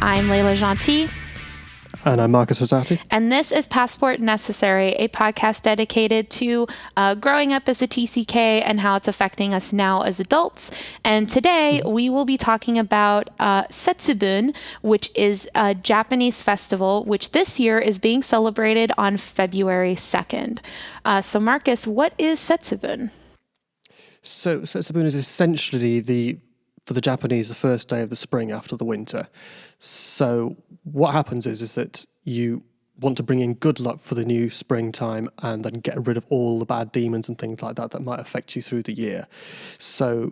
I'm Layla Gentil. And I'm Marcus Rosati. And this is Passport Necessary, a podcast dedicated to growing up as a TCK and how it's affecting us now as adults. And today we will be talking about Setsubun, which is a Japanese festival, which this year is being celebrated on February 2nd. So Marcus, what is Setsubun? So Setsubun is essentially for the Japanese, the first day of the spring after the winter. So what happens is that you want to bring in good luck for the new springtime and then get rid of all the bad demons and things like that might affect you through the year. So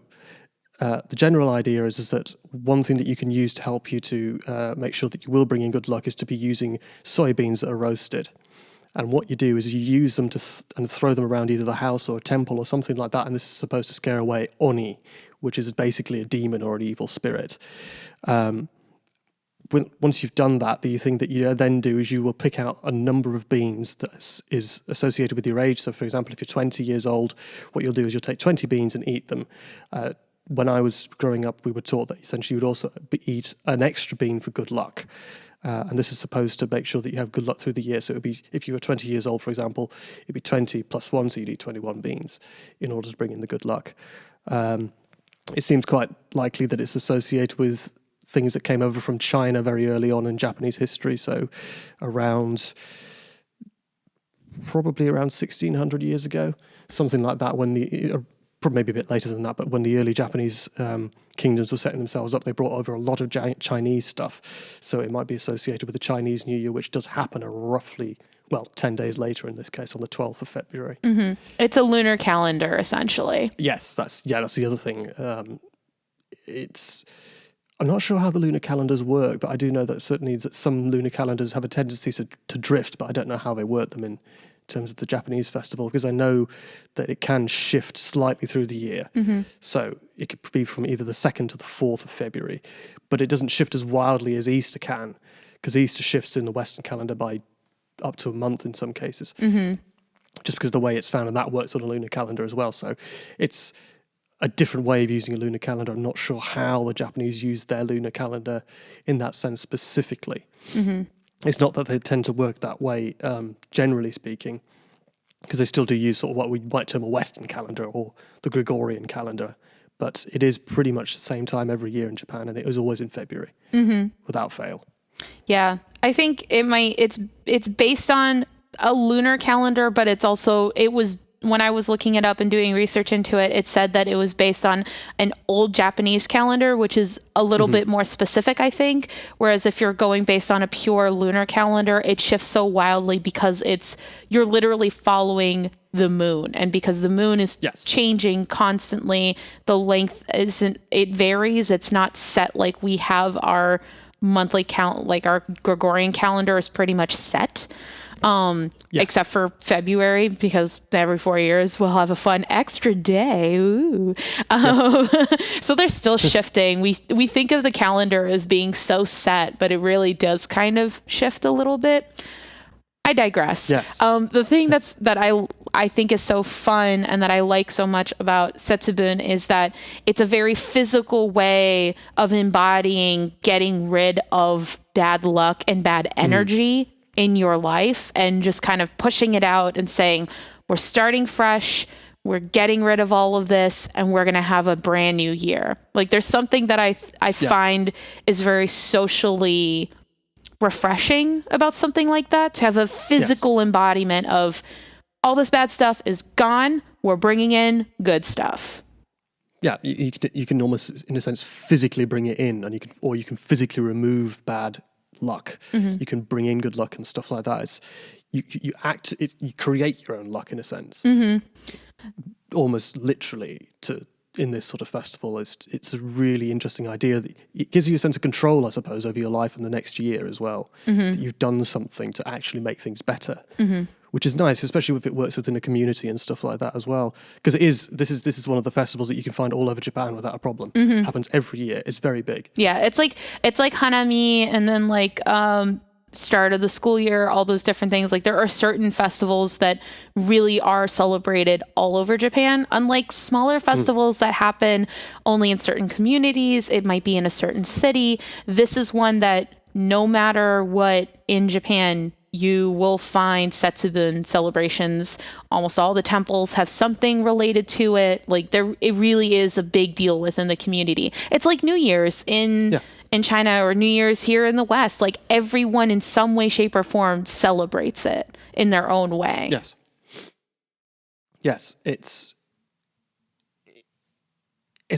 the general idea is that one thing that you can use to help you to make sure that you will bring in good luck is to be using soybeans that are roasted. And what you do is you use them and throw them around either the house or a temple or something like that. And this is supposed to scare away Oni, which is basically a demon or an evil spirit. Once you've done that, the thing that you then do is you will pick out a number of beans that is associated with your age. So, for example, if you're 20 years old, what you'll do is you'll take 20 beans and eat them. When I was growing up, we were taught that essentially you would also eat an extra bean for good luck. And this is supposed to make sure that you have good luck through the year. So it would be, if you were 20 years old, for example, it'd be 20 plus 1, so you'd eat 21 beans in order to bring in the good luck. It seems quite likely that it's associated with things that came over from China very early on in Japanese history. So probably around 1600 years ago, something like that, maybe a bit later than that, but when the early Japanese kingdoms were setting themselves up, they brought over a lot of Chinese stuff. So it might be associated with the Chinese New Year, which does happen roughly 10 days later in this case, on the 12th of February. Mm-hmm. It's a lunar calendar, essentially. Yes, that's the other thing. I'm not sure how the lunar calendars work, but I do know that certainly that some lunar calendars have a tendency to drift, but I don't know how they work them in terms of the Japanese festival, because I know that it can shift slightly through the year. Mm-hmm. So it could be from either the 2nd to the 4th of February, but it doesn't shift as wildly as Easter can, because Easter shifts in the Western calendar by up to a month in some cases, just because of the way it's found, and that works on a lunar calendar as well. So it's a different way of using a lunar calendar. I'm not sure how the Japanese use their lunar calendar in that sense specifically. Mm-hmm. It's not that they tend to work that way, generally speaking, because they still do use sort of what we might term a Western calendar or the Gregorian calendar. But it is pretty much the same time every year in Japan, and it was always in February, without fail. Yeah, I think it's based on a lunar calendar, but it was when I was looking it up and doing research into it, it said that it was based on an old Japanese calendar, which is a little bit more specific, I think. Whereas if you're going based on a pure lunar calendar, it shifts so wildly because you're literally following the moon, and because the moon is changing constantly, the length it varies. It's not set like we have our monthly count, like our Gregorian calendar is pretty much set. Except for February, because every 4 years we'll have a fun extra day. Ooh. So they're still shifting. We think of the calendar as being so set, but it really does kind of shift a little bit. I digress. Yes. The thing that I think is so fun and that I like so much about Setsubun is that it's a very physical way of embodying getting rid of bad luck and bad energy in your life, and just kind of pushing it out and saying, we're starting fresh, we're getting rid of all of this, and we're going to have a brand new year. Like, there's something that I find is very socially refreshing about something like that, to have a physical embodiment of all this bad stuff is gone, we're bringing in good stuff. Yeah, you can almost, in a sense, physically bring it in, and you can physically remove bad luck. You can bring in good luck and stuff like that. You create your own luck in a sense, almost literally. In this sort of festival, it's a really interesting idea that it gives you a sense of control, I suppose, over your life in the next year as well. That you've done something to actually make things better, which is nice, especially if it works within a community and stuff like that as well. Because this is one of the festivals that you can find all over Japan without a problem. It happens every year. It's very big. Yeah, it's like Hanami, and then like start of the school year, all those different things. Like, there are certain festivals that really are celebrated all over Japan, unlike smaller festivals that happen only in certain communities. It might be in a certain city. This is one that no matter what in Japan, you will find Setsubun celebrations. Almost all the temples have something related to it. Like it really is a big deal within the community. It's like New Year's in China or New Year's here in the West. Like everyone in some way, shape, or form celebrates it in their own way. Yes. Yes, it's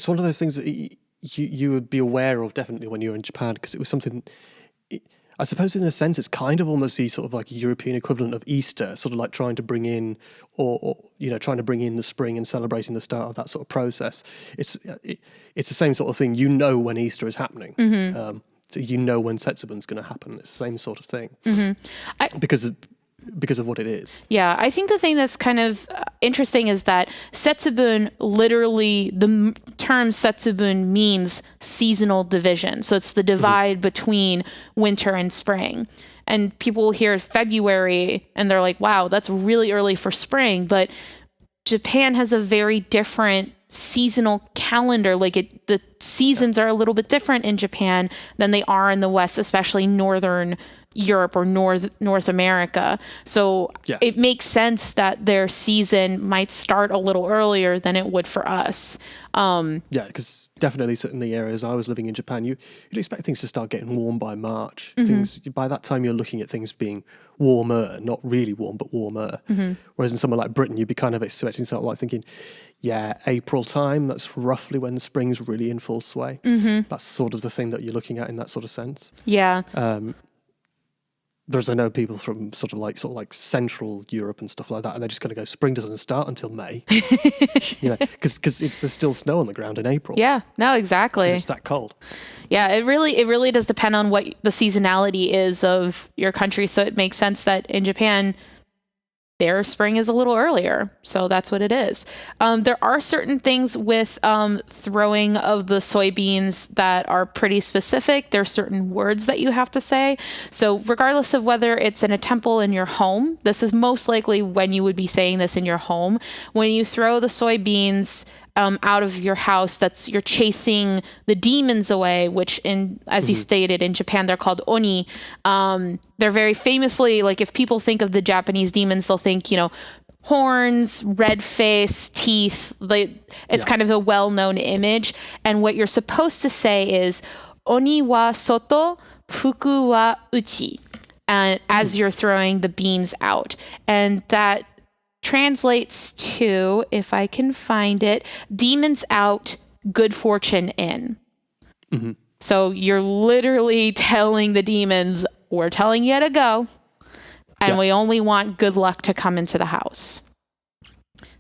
one of those things that you would be aware of definitely when you're in Japan, because it was something. I suppose in a sense it's kind of almost the sort of like European equivalent of Easter, sort of like trying to bring in or trying to bring in the spring and celebrating the start of that sort of process. It's the same sort of thing. You know when Easter is happening. Mm-hmm. So you know when Setsubun's going to happen. It's the same sort of thing. Mm-hmm. Because of what it is. Yeah, I think the thing that's kind of interesting is that Setsubun, literally, the term Setsubun means seasonal division. So it's the divide between winter and spring. And people hear February and they're like, wow, that's really early for spring. But Japan has a very different seasonal calendar. Like the seasons are a little bit different in Japan than they are in the West, especially northern Europe or North America. So it makes sense that their season might start a little earlier than it would for us. Because definitely certain the areas I was living in Japan, you'd expect things to start getting warm by March. Mm-hmm. By that time, you're looking at things being warmer, not really warm, but warmer. Mm-hmm. Whereas in somewhere like Britain, you'd be kind of expecting sort of like thinking, April time, that's roughly when spring's really in full sway. Mm-hmm. That's sort of the thing that you're looking at in that sort of sense. Yeah. There's, I know people from sort of like Central Europe and stuff like that, and they're just going to go, spring doesn't start until May, because there's still snow on the ground in April. Yeah, no, exactly. It's that cold. Yeah, it really does depend on what the seasonality is of your country. So it makes sense that in Japan, their spring is a little earlier. So that's what it is. There are certain things with throwing of the soybeans that are pretty specific. There are certain words that you have to say. So regardless of whether it's in a temple in your home, this is most likely when you would be saying this in your home. When you throw the soybeans out of your house, you're chasing the demons away, which as you stated, in Japan, they're called oni. They're very famously, like if people think of the Japanese demons, they'll think, horns, red face, teeth. It's kind of a well-known image. And what you're supposed to say is, oni wa soto, fuku wa uchi. And as you're throwing the beans out. And that translates to, if I can find it, demons out, good fortune in. Mm-hmm. So you're literally telling the demons, we're telling you to go, and we only want good luck to come into the house.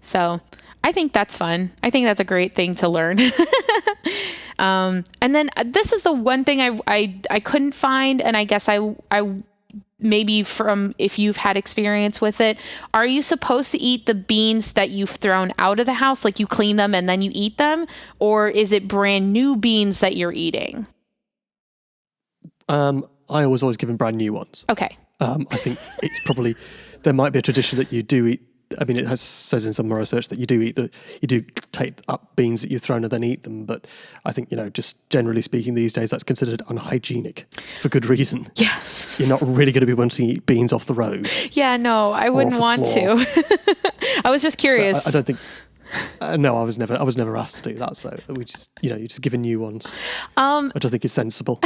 So I think that's fun. I think that's a great thing to learn. And then this is the one thing I couldn't find, and I guess I maybe from if you've had experience with it, are you supposed to eat the beans that you've thrown out of the house, like you clean them and then you eat them, or is it brand new beans that you're eating? I was always given brand new ones. Okay. I think it's probably, there might be a tradition that you do eat. I mean, it says in some of my research that you do take up beans that you've thrown and then eat them. But I think, just generally speaking these days, that's considered unhygienic for good reason. Yeah. You're not really going to be wanting to eat beans off the road. Yeah, no, I wouldn't want to. I was just curious. So I don't think, no, I was never asked to do that. So we just, you're just given new ones, which I think is sensible.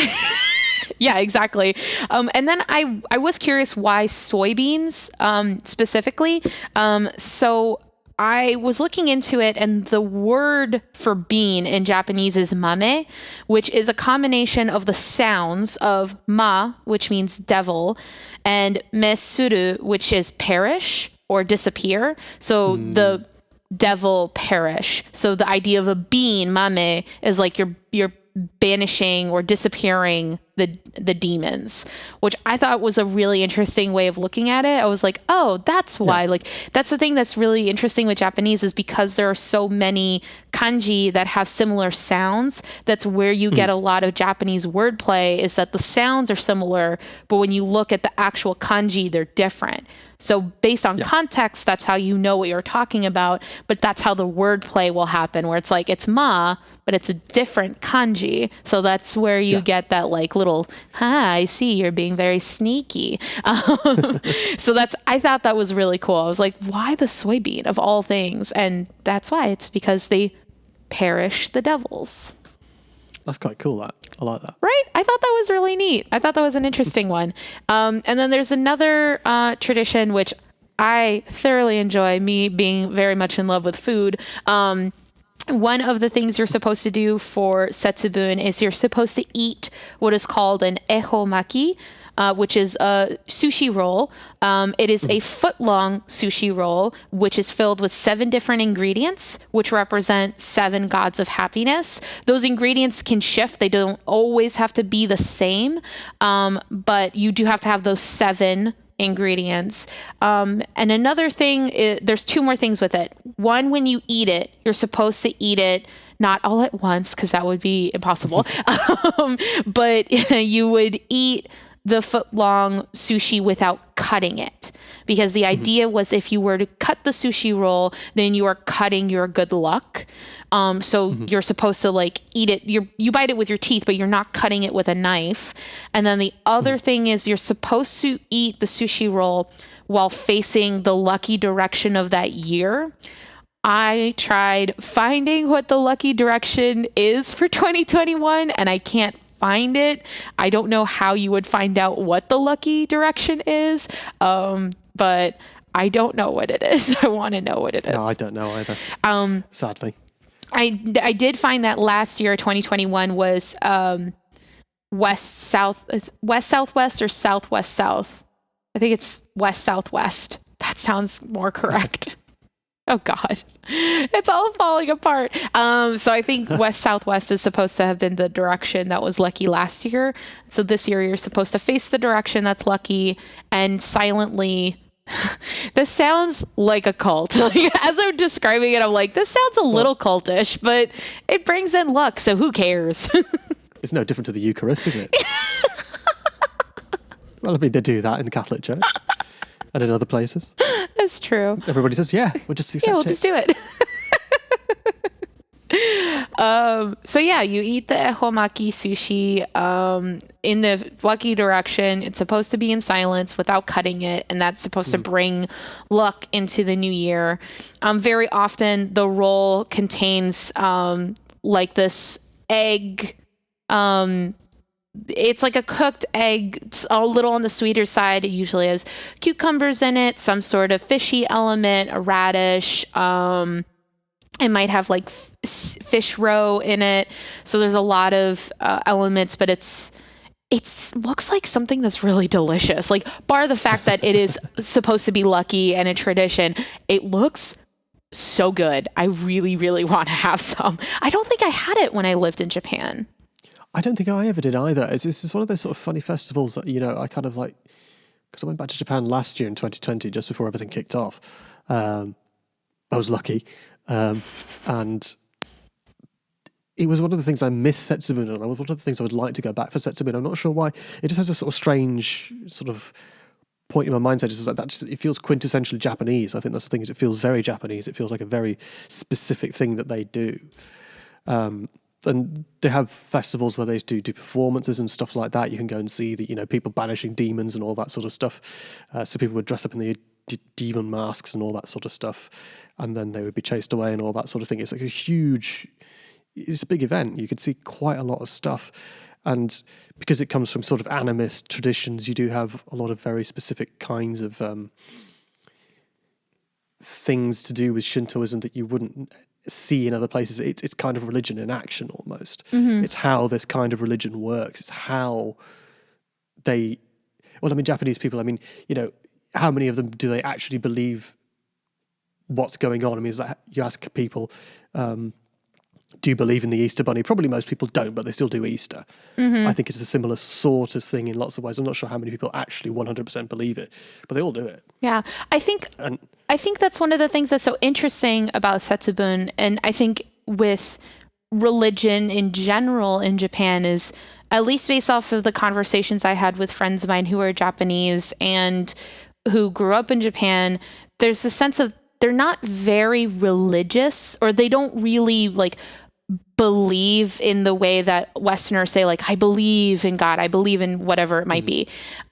Yeah, exactly. And then I was curious why soybeans specifically. So I was looking into it, and the word for bean in Japanese is mame, which is a combination of the sounds of ma, which means devil, and mesuru, which is perish or disappear. So the devil perish. So the idea of a bean, mame, is like you're banishing or disappearing the demons, which I thought was a really interesting way of looking at it. I was like, oh, that's why. Like, that's the thing that's really interesting with Japanese, is because there are so many kanji that have similar sounds. That's where you get a lot of Japanese wordplay, is that the sounds are similar, but when you look at the actual kanji, they're different. So based on context, that's how you know what you're talking about. But that's how the wordplay will happen, where it's like, it's ma, but it's a different kanji. So that's where you get that like little, I see you're being very sneaky. So I thought that was really cool. I was like, why the soybean of all things? And that's why. It's because they perish the devils. That's quite cool, that. I like that. Right? I thought that was really neat. I thought that was an interesting one. And then there's another tradition, which I thoroughly enjoy, me being very much in love with food. One of the things you're supposed to do for Setsubun is you're supposed to eat what is called an ehomaki, which is a sushi roll. It is a foot-long sushi roll, which is filled with 7 different ingredients, which represent 7 gods of happiness. Those ingredients can shift. They don't always have to be the same, but you do have to have those 7 ingredients. And another thing, there's 2 more things with it. One, when you eat it, you're supposed to eat it not all at once, because that would be impossible. But you would eat the foot-long sushi without cutting it, because the idea was if you were to cut the sushi roll, then you are cutting your good luck. So you're supposed to like eat it. You bite it with your teeth, but you're not cutting it with a knife. And then the other thing is you're supposed to eat the sushi roll while facing the lucky direction of that year. I tried finding what the lucky direction is for 2021, and I can't find it. I don't know how you would find out what the lucky direction is, but I don't know what it is. I want to know what it is. No, I don't know either. Sadly. I did find that last year, 2021, was west southwest or southwest south. I think it's west southwest. That sounds more correct. Oh God, it's all falling apart. So I think west southwest is supposed to have been the direction that was lucky last year. So this year you're supposed to face the direction that's lucky and silently. This sounds like a cult. Like, as I'm describing it, I'm like, this sounds a little cultish, but it brings in luck. So who cares? It's no different to the Eucharist, is it? Well, I mean, they do that in the Catholic Church and in other places. That's true. Everybody says, we'll just accept it. Just do it. So yeah, you eat the ehomaki sushi in the lucky direction. It's supposed to be in silence without cutting it, and that's supposed to bring luck into the new year. Very often the roll contains like this egg. It's like a cooked egg. It's a little on the sweeter side. It usually has cucumbers in it, some sort of fishy element, a radish. It might have like fish roe in it. So there's a lot of elements, but it looks like something that's really delicious. Like, bar the fact that it is supposed to be lucky and a tradition, it looks so good. I really, really want to have some. I don't think I had it when I lived in Japan. I don't think I ever did either. This is one of those sort of funny festivals that, I kind of like, because I went back to Japan last year in 2020, just before everything kicked off. I was lucky. And it was one of the things I missed Setsubun on. It was one of the things I would like to go back for Setsubun. I'm not sure why. It just has a sort of strange sort of point in my mindset. Just like that, it feels quintessentially Japanese. I think that's the thing, is it feels very Japanese. It feels like a very specific thing that they do. And they have festivals where they do performances and stuff like that. You can go and see the, people banishing demons and all that sort of stuff. So people would dress up in the demon masks and all that sort of stuff, and then they would be chased away and all that sort of thing. It's like it's a big event. You could see quite a lot of stuff. And because it comes from sort of animist traditions, you do have a lot of very specific kinds of things to do with Shintoism that you wouldn't see in other places. It's kind of religion in action almost. It's how this kind of religion works. It's how Japanese people, how many of them do they actually believe what's going on? Is that you ask people, do you believe in the Easter Bunny? Probably most people don't, but they still do Easter. I think it's a similar sort of thing in lots of ways. I'm not sure how many people actually 100% believe it, but they all do it. Yeah, I think that's one of the things that's so interesting about Setsubun, and I think with religion in general in Japan, is, at least based off of the conversations I had with friends of mine who are Japanese, and who grew up in Japan, there's the sense of they're not very religious, or they don't really like believe in the way that Westerners say, like, I believe in God, I believe in whatever it might be.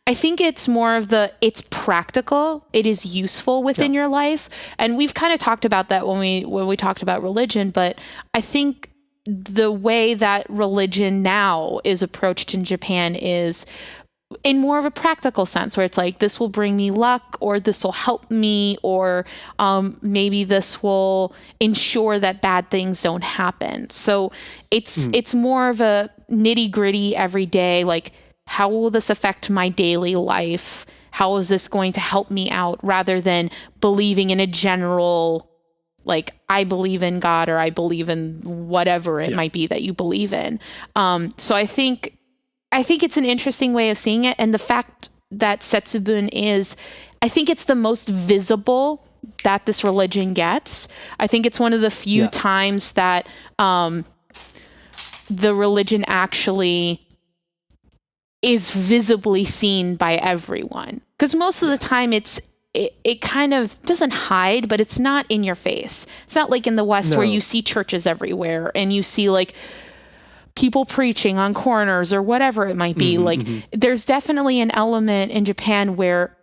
I think it's more of it's practical, it is useful within your life. And we've kind of talked about that when we talked about religion, but I think the way that religion now is approached in Japan is in more of a practical sense, where it's like, this will bring me luck, or this will help me, or maybe this will ensure that bad things don't happen. So it's more of a nitty gritty everyday, like, how will this affect my daily life? How is this going to help me out? Rather than believing in a general, like, I believe in God, or I believe in whatever it might be that you believe in. So I think it's an interesting way of seeing it. And the fact that Setsubun I think it's the most visible that this religion gets. I think it's one of the few times that the religion actually is visibly seen by everyone. Because most of the time it kind of doesn't hide, but it's not in your face. It's not like in the West where you see churches everywhere and you see like people preaching on corners or whatever it might be. There's definitely an element in Japan where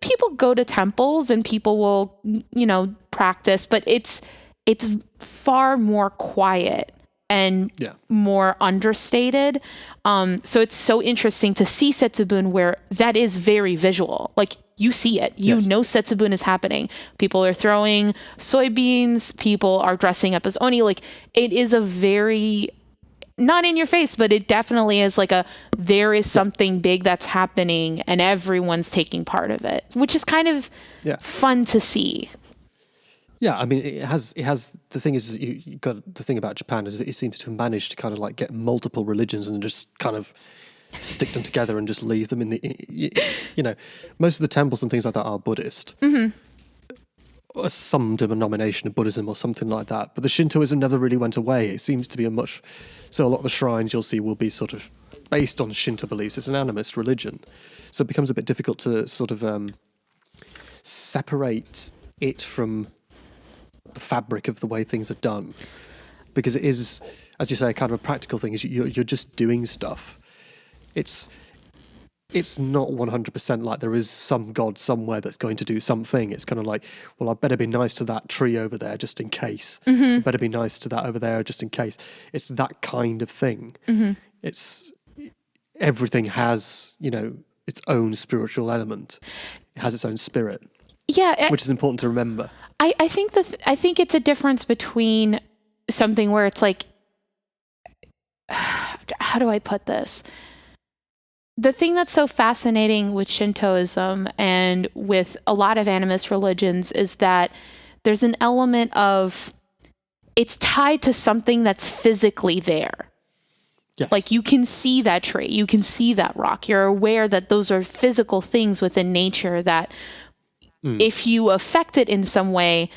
people go to temples and people will, practice, but it's far more quiet and more understated. So it's so interesting to see Setsubun where that is very visual. Like, you see it, you know Setsubun is happening. People are throwing soybeans, people are dressing up as oni. Like, it is a very, not in your face, but it definitely is like there is something big that's happening and everyone's taking part of it, which is kind of fun to see. Yeah, I mean, it has. The thing is, you got the thing about Japan is it seems to have managed to kind of like get multiple religions and just kind of stick them together and just leave them in the. Most of the temples and things like that are Buddhist, or some denomination of Buddhism or something like that. But the Shintoism never really went away. It seems to be so a lot of the shrines you'll see will be sort of based on Shinto beliefs. It's an animist religion, so it becomes a bit difficult to sort of separate it from the fabric of the way things are done, because it is, as you say, kind of a practical thing. Is you're just doing stuff. It's not 100% like there is some god somewhere that's going to do something. It's kind of like, well, I better be nice to that tree over there just in case. I better be nice to that over there just in case. It's that kind of thing. It's everything has its own spiritual element. It has its own spirit. Yeah, which is important to remember. I think I think it's a difference between something where it's like, how do I put this? The thing that's so fascinating with Shintoism and with a lot of animist religions is that there's an element of it's tied to something that's physically there. Yes. Like, you can see that tree, you can see that rock. You're aware that those are physical things within nature that if you affect it in some way,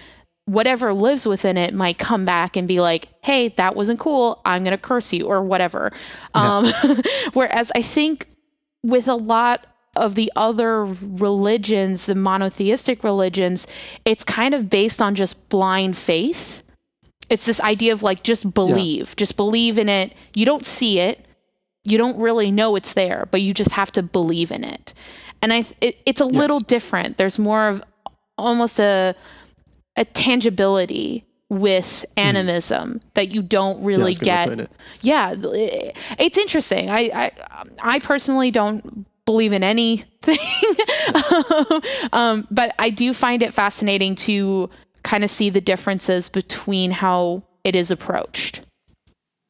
whatever lives within it might come back and be like, hey, that wasn't cool, I'm going to curse you, or whatever. Whereas I think with a lot of the other religions, the monotheistic religions, it's kind of based on just blind faith. It's this idea of like, just believe in it. You don't see it. You don't really know it's there, but you just have to believe in it. And it's a little different. There's more of almost a tangibility with animism that you don't really get. Yeah, it's interesting. I personally don't believe in anything, but I do find it fascinating to kind of see the differences between how it is approached.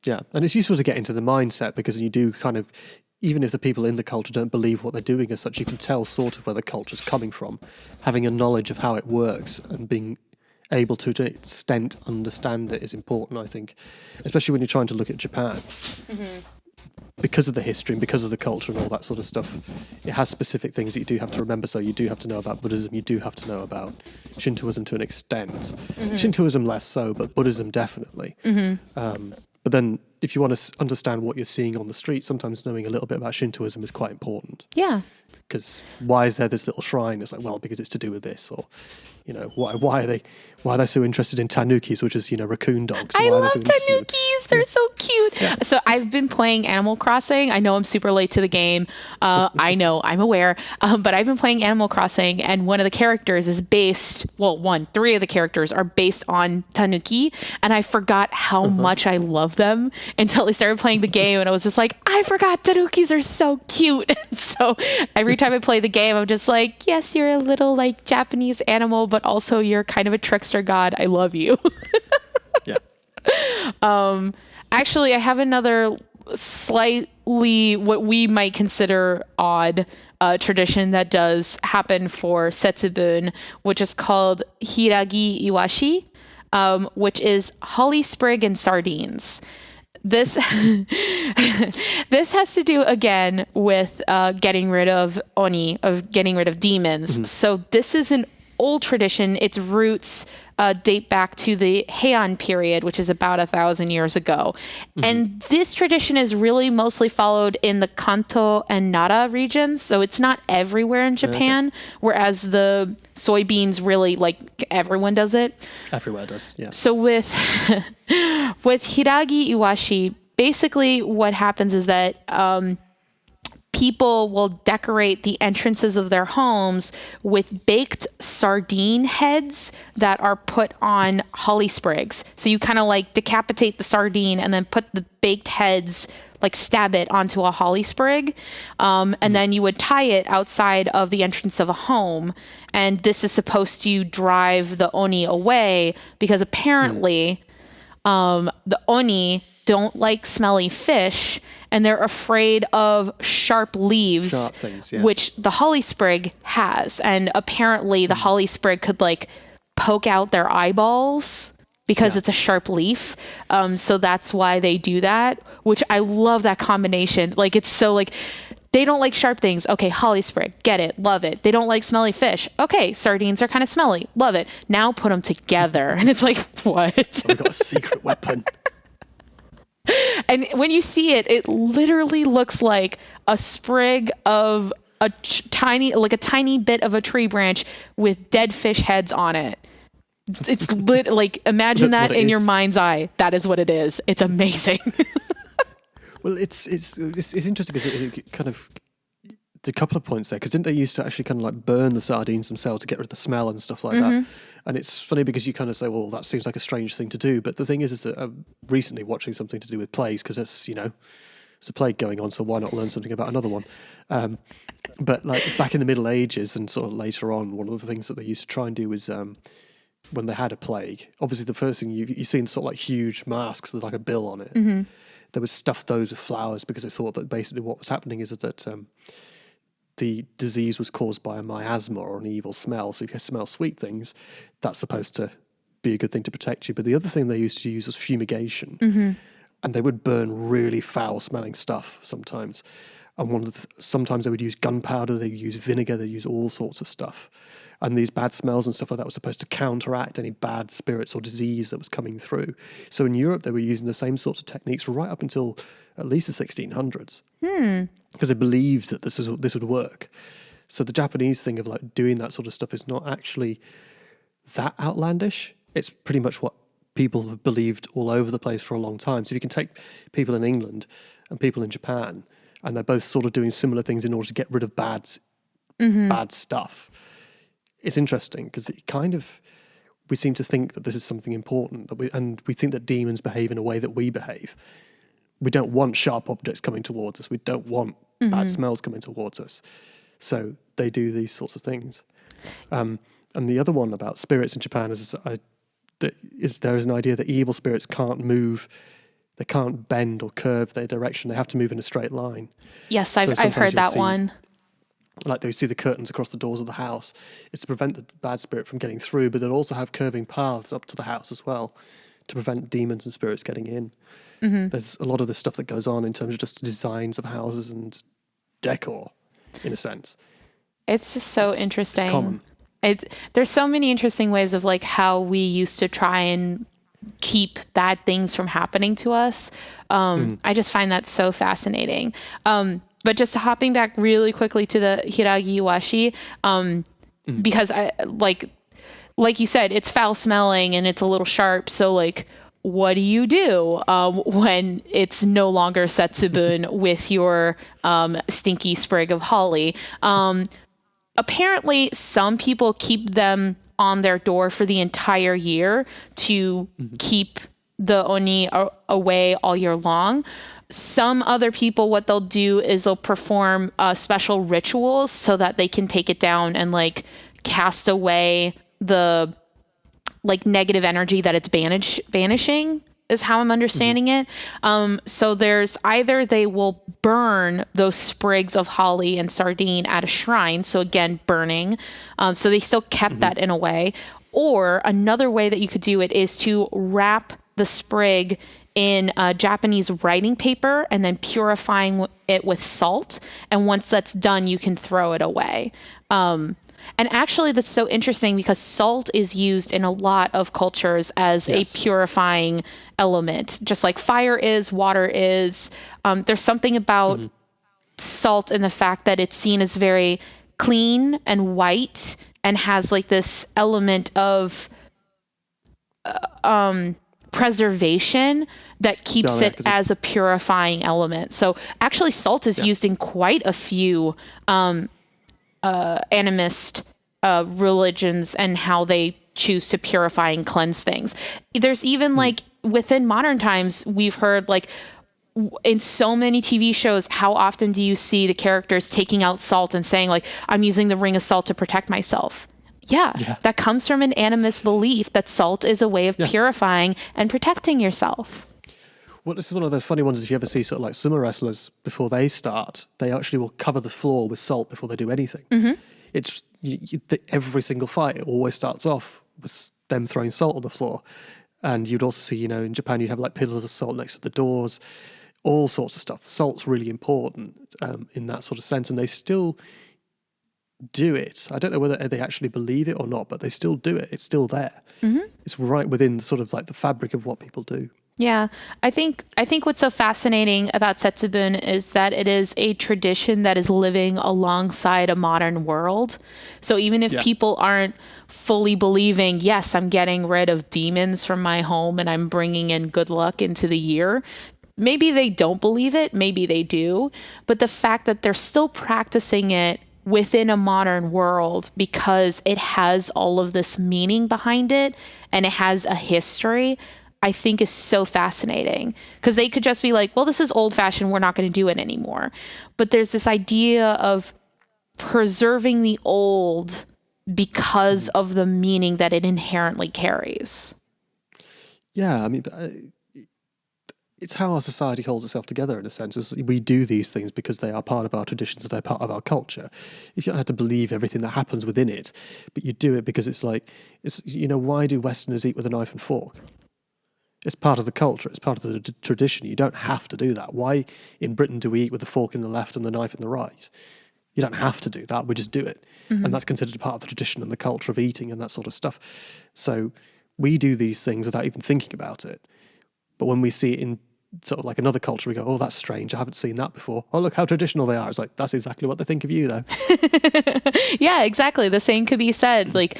Yeah, and it's useful to get into the mindset, because you do kind of, even if the people in the culture don't believe what they're doing as such, you can tell sort of where the culture's coming from. Having a knowledge of how it works and being able to an extent understand it is important, I think, especially when you're trying to look at Japan. Because of the history and because of the culture and all that sort of stuff, it has specific things that you do have to remember. So you do have to know about Buddhism, you do have to know about Shintoism to an extent. Shintoism less so, but Buddhism definitely. But then if you want to understand what you're seeing on the street, sometimes knowing a little bit about Shintoism is quite important. Yeah. Because why is there this little shrine? It's like, well, because it's to do with this, or why are they so interested in tanukis, which is raccoon dogs? I Why are love they so interested tanukis. They're so cute. Yeah. So I've been playing Animal Crossing. I know I'm super late to the game. I know, I'm aware. But I've been playing Animal Crossing, and one of the characters is three of the characters are based on tanuki, and I forgot how much I love them until I started playing the game, and I was just like, I forgot tanukis are so cute. And so every time I play the game, I'm just like, yes, you're a little like Japanese animal, but also you're kind of a trickster god. I love you. Yeah. Actually, I have another slightly what we might consider odd tradition that does happen for Setsubun, which is called Hiragi Iwashi, which is holly sprig and sardines. This this has to do again with getting rid of oni, of getting rid of demons. Mm-hmm. So this is an old tradition. Its roots date back to the Heian period, which is about 1,000 years ago. Mm-hmm. And this tradition is really mostly followed in the Kanto and Nara regions. So it's not everywhere in Japan, whereas the soybeans really, like, everyone does it. Everywhere does, yeah. So with Hiragi Iwashi, basically what happens is that people will decorate the entrances of their homes with baked sardine heads that are put on holly sprigs. So you kind of like decapitate the sardine and then put the baked heads, like stab it onto a holly sprig. And then you would tie it outside of the entrance of a home. And this is supposed to drive the oni away because apparently the oni don't like smelly fish, and they're afraid of sharp leaves, which the holly sprig has. And apparently the holly sprig could like poke out their eyeballs because it's a sharp leaf. So that's why they do that, which I love that combination. Like, it's so like, they don't like sharp things. Okay, holly sprig, get it, love it. They don't like smelly fish. Okay, sardines are kind of smelly, love it. Now put them together. And it's like, what? We've got a secret weapon. And when you see it, it literally looks like a sprig of a tiny bit of a tree branch with dead fish heads on it. It's like, imagine that in your mind's eye. That is what it is. It's amazing. Well, it's interesting because it kind of, a couple of points there, because didn't they used to actually kind of like burn the sardines themselves to get rid of the smell and stuff like that? And it's funny because you kind of say, well, that seems like a strange thing to do. But the thing is that I'm recently watching something to do with plagues, because it's, it's a plague going on, so why not learn something about another one? But like back in the Middle Ages and sort of later on, one of the things that they used to try and do was when they had a plague, obviously the first thing you see sort of like huge masks with like a bill on it. They would stuff those with flowers because they thought that basically what was happening is that the disease was caused by a miasma or an evil smell. So if you smell sweet things, that's supposed to be a good thing to protect you. But the other thing they used to use was fumigation. And they would burn really foul-smelling stuff sometimes. And sometimes they would use gunpowder, they would use vinegar, they would use all sorts of stuff. And these bad smells and stuff like that were supposed to counteract any bad spirits or disease that was coming through. So in Europe, they were using the same sorts of techniques right up until at least the 1600s. Because they believed that this would work. So the Japanese thing of like doing that sort of stuff is not actually that outlandish. It's pretty much what people have believed all over the place for a long time. So if you can take people in England and people in Japan, and they're both sort of doing similar things in order to get rid of bad stuff, it's interesting because it kind of, we seem to think that this is something important, and we think that demons behave in a way that we behave. We don't want sharp objects coming towards us. We don't want bad smells coming towards us. So they do these sorts of things. And the other one about spirits in Japan is there is an idea that evil spirits can't move, they can't bend or curve their direction. They have to move in a straight line. Yes, I've heard that one. Like they see the curtains across the doors of the house. It's to prevent the bad spirit from getting through, but they'll also have curving paths up to the house as well to prevent demons and spirits getting in. There's a lot of this stuff that goes on in terms of just designs of houses and decor, in a sense. It's just so interesting. It's common. There's so many interesting ways of like how we used to try and keep bad things from happening to us. I just find that so fascinating. But just hopping back really quickly to the Hiragi Iwashi, because I like you said, it's foul smelling and it's a little sharp. So like, what do you do when it's no longer Setsubun with your stinky sprig of holly? Apparently, some people keep them on their door for the entire year to keep the oni away all year long. Some other people, what they'll do is they'll perform special rituals so that they can take it down and like cast away the like negative energy that it's banishing is how I'm understanding it. So there's either they will burn those sprigs of holly and sardine at a shrine. So again, burning. So they still kept that in a way. Or another way that you could do it is to wrap the sprig in Japanese writing paper and then purifying it with salt. And once that's done, you can throw it away. And actually, that's so interesting because salt is used in a lot of cultures as a purifying element, just like fire is, water is. There's something about salt and the fact that it's seen as very clean and white and has like this element of preservation that keeps it as a purifying element. So actually, salt is used in quite a few animist religions and how they choose to purify and cleanse things. There's even like within modern times, we've heard like in so many TV shows, how often do you see the characters taking out salt and saying like, I'm using the ring of salt to protect myself? Yeah, that comes from an animist belief that salt is a way of purifying and protecting yourself. Well, this is one of those funny ones. If you ever see sort of like sumo wrestlers before they start, they actually will cover the floor with salt before they do anything. It's every single fight. It always starts off with them throwing salt on the floor. And you'd also see, in Japan, you'd have like pillars of salt next to the doors, all sorts of stuff. Salt's really important in that sort of sense. And they still do it. I don't know whether they actually believe it or not, but they still do it. It's still there. It's right within sort of like the fabric of what people do. Yeah, I think what's so fascinating about Setsubun is that it is a tradition that is living alongside a modern world. So even if people aren't fully believing, yes, I'm getting rid of demons from my home and I'm bringing in good luck into the year, maybe they don't believe it, maybe they do. But the fact that they're still practicing it within a modern world because it has all of this meaning behind it and it has a history, I think is so fascinating because they could just be like, well, this is old fashioned. We're not going to do it anymore. But there's this idea of preserving the old because of the meaning that it inherently carries. Yeah, I mean, it's how our society holds itself together in a sense. Is we do these things because they are part of our traditions, they're part of our culture. You don't have to believe everything that happens within it, but you do it because it's like, why do Westerners eat with a knife and fork? It's part of the culture. It's part of the tradition. You don't have to do that. Why in Britain do we eat with the fork in the left and the knife in the right? You don't have to do that. We just do it. And that's considered a part of the tradition and the culture of eating and that sort of stuff. So we do these things without even thinking about it. But when we see it in sort of like another culture, we go, oh, that's strange. I haven't seen that before. Oh, look how traditional they are. It's like, that's exactly what they think of you, though. Yeah, exactly. The same could be said. Like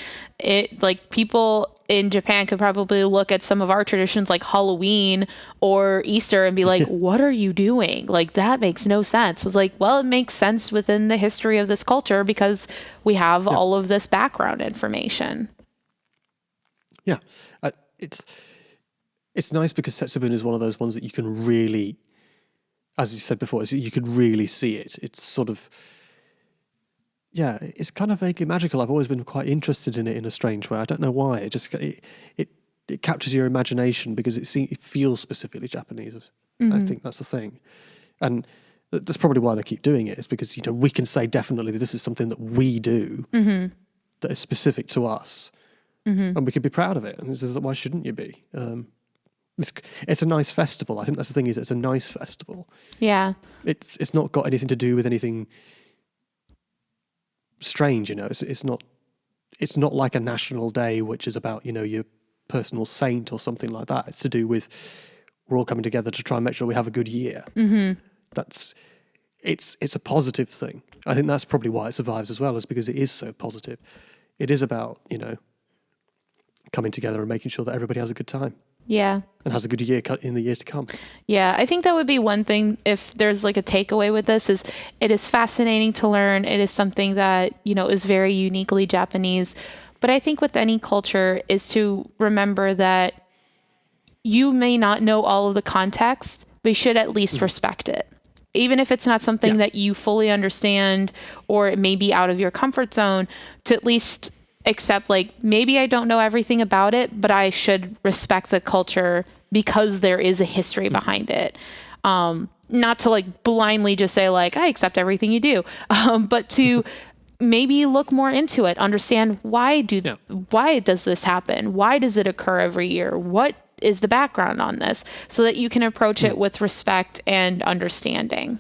people in Japan could probably look at some of our traditions like Halloween or Easter and be like, what are you doing? Like, that makes no sense. It's like, well, it makes sense within the history of this culture because we have all of this background information. Yeah. It's nice because Setsubun is one of those ones that you can really, as you said before, you can really see it. It's sort of, it's kind of vaguely magical. I've always been quite interested in it in a strange way. I don't know why. It captures your imagination because it feels specifically Japanese. I think that's the thing. And that's probably why they keep doing it, is because, we can say definitely that this is something that we do that is specific to us. And we can be proud of it. And why shouldn't you be? It's a nice festival. I think that's the thing, is it's a nice festival. Yeah. It's not got anything to do with anything strange, It's not like a national day which is about, your personal saint or something like that. It's to do with we're all coming together to try and make sure we have a good year. It's a positive thing. I think that's probably why it survives as well, is because it is so positive. It is about, coming together and making sure that everybody has a good time. Yeah. And has a good year in the years to come. Yeah, I think that would be one thing, if there's like a takeaway with this, is it is fascinating to learn. It is something that, is very uniquely Japanese. But I think with any culture is to remember that you may not know all of the context, but you should at least respect it. Even if it's not something that you fully understand, or it may be out of your comfort zone, to at least accept, like, maybe I don't know everything about it, but I should respect the culture because there is a history behind it. Not to like blindly just say like, I accept everything you do, but to maybe look more into it, understand why does this happen? Why does it occur every year? What is the background on this, so that you can approach it with respect and understanding.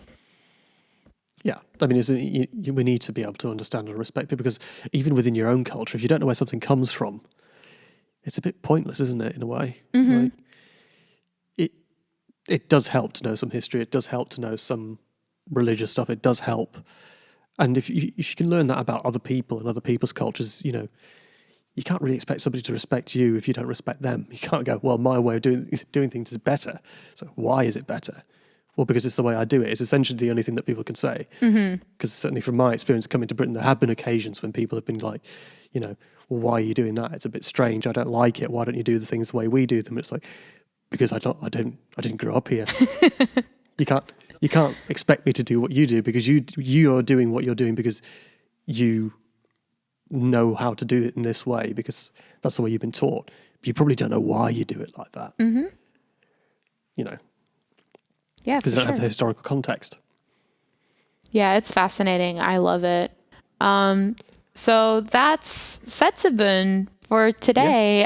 Yeah, I mean, we need to be able to understand and respect it, because even within your own culture, if you don't know where something comes from, it's a bit pointless, isn't it, in a way? Like, it does help to know some history. It does help to know some religious stuff. It does help. And if you can learn that about other people and other people's cultures, you can't really expect somebody to respect you if you don't respect them. You can't go, well, my way of doing things is better. So why is it better? Well, because it's the way I do it. It's essentially the only thing that people can say. Because certainly from my experience coming to Britain, there have been occasions when people have been like, well, why are you doing that? It's a bit strange. I don't like it. Why don't you do the things the way we do them? It's like, because I didn't grow up here. You can't expect me to do what you do, because you are doing what you're doing because you know how to do it in this way, because that's the way you've been taught. But you probably don't know why you do it like that. Yeah, because you don't have the historical context. Yeah, it's fascinating. I love it. So that's Setsubun for today.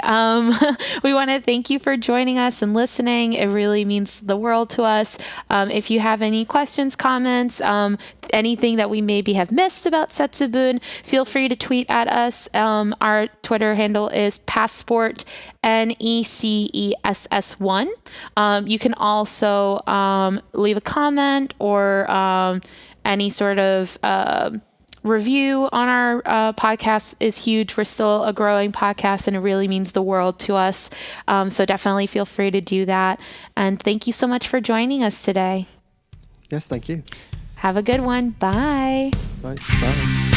We want to thank you for joining us and listening. It really means the world to us. If you have any questions, comments, anything that we maybe have missed about Setsubun, feel free to tweet at us. Our Twitter handle is Passport NECESS1. You can also leave a comment or any sort of review on our podcast is huge. We're still a growing podcast, and it really means the world to us. So definitely feel free to do that. And thank you so much for joining us today. Yes, thank you. Have a good one. Bye. Bye. Bye.